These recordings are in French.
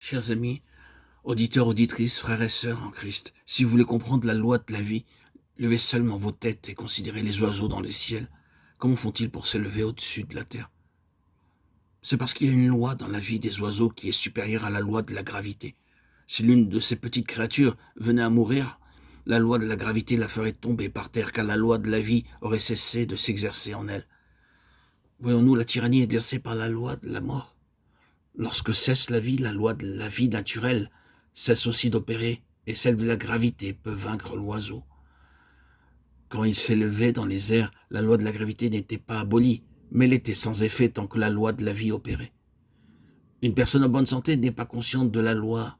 Chers amis, auditeurs, auditrices, frères et sœurs en Christ, si vous voulez comprendre la loi de la vie, levez seulement vos têtes et considérez les oiseaux dans les ciels. Comment font-ils pour s'élever au-dessus de la terre? C'est parce qu'il y a une loi dans la vie des oiseaux qui est supérieure à la loi de la gravité. Si l'une de ces petites créatures venait à mourir, la loi de la gravité la ferait tomber par terre, car la loi de la vie aurait cessé de s'exercer en elle. Voyons-nous la tyrannie exercée par la loi de la mort? Lorsque cesse la vie, la loi de la vie naturelle cesse aussi d'opérer, et celle de la gravité peut vaincre l'oiseau. Quand il s'élevait dans les airs, la loi de la gravité n'était pas abolie, mais elle était sans effet tant que la loi de la vie opérait. Une personne en bonne santé n'est pas consciente de la loi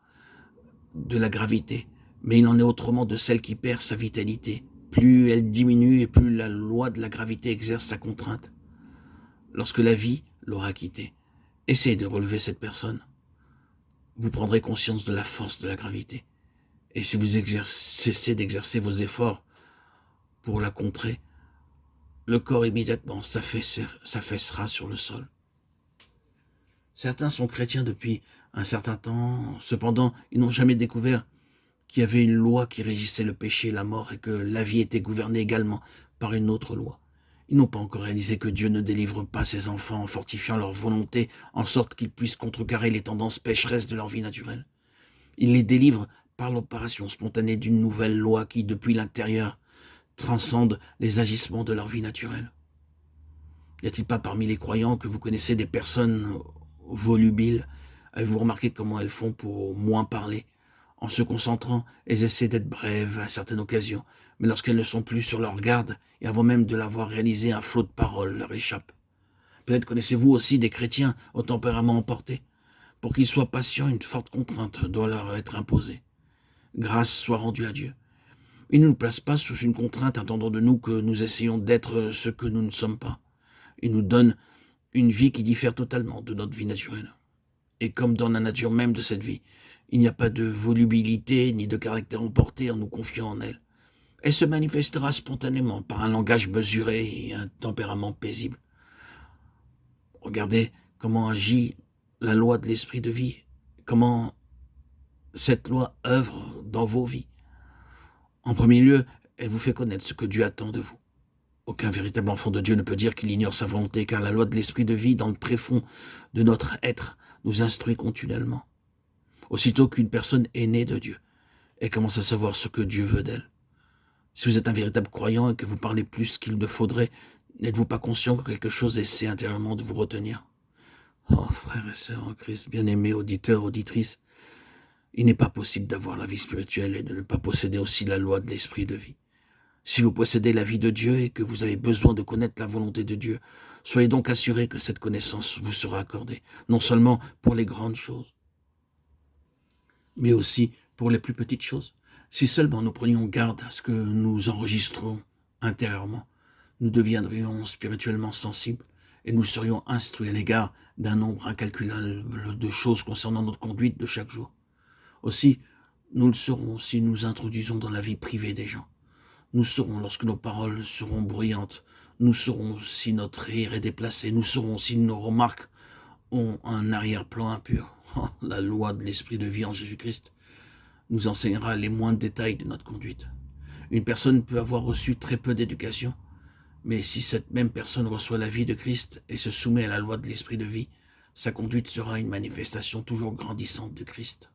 de la gravité, mais il en est autrement de celle qui perd sa vitalité. Plus elle diminue et plus la loi de la gravité exerce sa contrainte. Lorsque la vie l'aura quittée, essayez de relever cette personne. Vous prendrez conscience de la force de la gravité. Et si vous cessez d'exercer vos efforts pour la contrer, le corps immédiatement s'affaissera sur le sol. Certains sont chrétiens depuis un certain temps, cependant ils n'ont jamais découvert qu'il y avait une loi qui régissait le péché et la mort et que la vie était gouvernée également par une autre loi. Ils n'ont pas encore réalisé que Dieu ne délivre pas ses enfants en fortifiant leur volonté en sorte qu'ils puissent contrecarrer les tendances pécheresses de leur vie naturelle. Il les délivre par l'opération spontanée d'une nouvelle loi qui, depuis l'intérieur, transcende les agissements de leur vie naturelle. Y a-t-il pas parmi les croyants que vous connaissez des personnes volubiles? Avez-vous remarqué comment elles font pour moins parler? En se concentrant, elles essaient d'être brèves à certaines occasions, mais lorsqu'elles ne sont plus sur leur garde, et avant même de l'avoir réalisé, un flot de paroles leur échappe. Peut-être connaissez-vous aussi des chrétiens au tempérament emporté. Pour qu'ils soient patients, une forte contrainte doit leur être imposée. Grâce soit rendue à Dieu. Il ne nous place pas sous une contrainte attendant de nous que nous essayons d'être ce que nous ne sommes pas. Il nous donne une vie qui diffère totalement de notre vie naturelle. Et comme dans la nature même de cette vie, il n'y a pas de volubilité ni de caractère emporté en nous confiant en elle. Elle se manifestera spontanément par un langage mesuré et un tempérament paisible. Regardez comment agit la loi de l'esprit de vie, comment cette loi œuvre dans vos vies. En premier lieu, elle vous fait connaître ce que Dieu attend de vous. Aucun véritable enfant de Dieu ne peut dire qu'il ignore sa volonté, car la loi de l'esprit de vie, dans le tréfonds de notre être, nous instruit continuellement. Aussitôt qu'une personne est née de Dieu, elle commence à savoir ce que Dieu veut d'elle. Si vous êtes un véritable croyant et que vous parlez plus qu'il ne faudrait, n'êtes-vous pas conscient que quelque chose essaie intérieurement de vous retenir? Oh, frères et sœurs en Christ, bien-aimés, auditeurs, auditrices, il n'est pas possible d'avoir la vie spirituelle et de ne pas posséder aussi la loi de l'esprit de vie. Si vous possédez la vie de Dieu et que vous avez besoin de connaître la volonté de Dieu, soyez donc assurés que cette connaissance vous sera accordée, non seulement pour les grandes choses, mais aussi pour les plus petites choses. Si seulement nous prenions garde à ce que nous enregistrons intérieurement, nous deviendrions spirituellement sensibles et nous serions instruits à l'égard d'un nombre incalculable de choses concernant notre conduite de chaque jour. Aussi, nous le serons si nous introduisons dans la vie privée des gens. Nous saurons lorsque nos paroles seront bruyantes. Nous saurons si notre rire est déplacé. Nous saurons si nos remarques ont un arrière-plan impur. Oh, la loi de l'esprit de vie en Jésus-Christ nous enseignera les moindres détails de notre conduite. Une personne peut avoir reçu très peu d'éducation, mais si cette même personne reçoit la vie de Christ et se soumet à la loi de l'esprit de vie, sa conduite sera une manifestation toujours grandissante de Christ.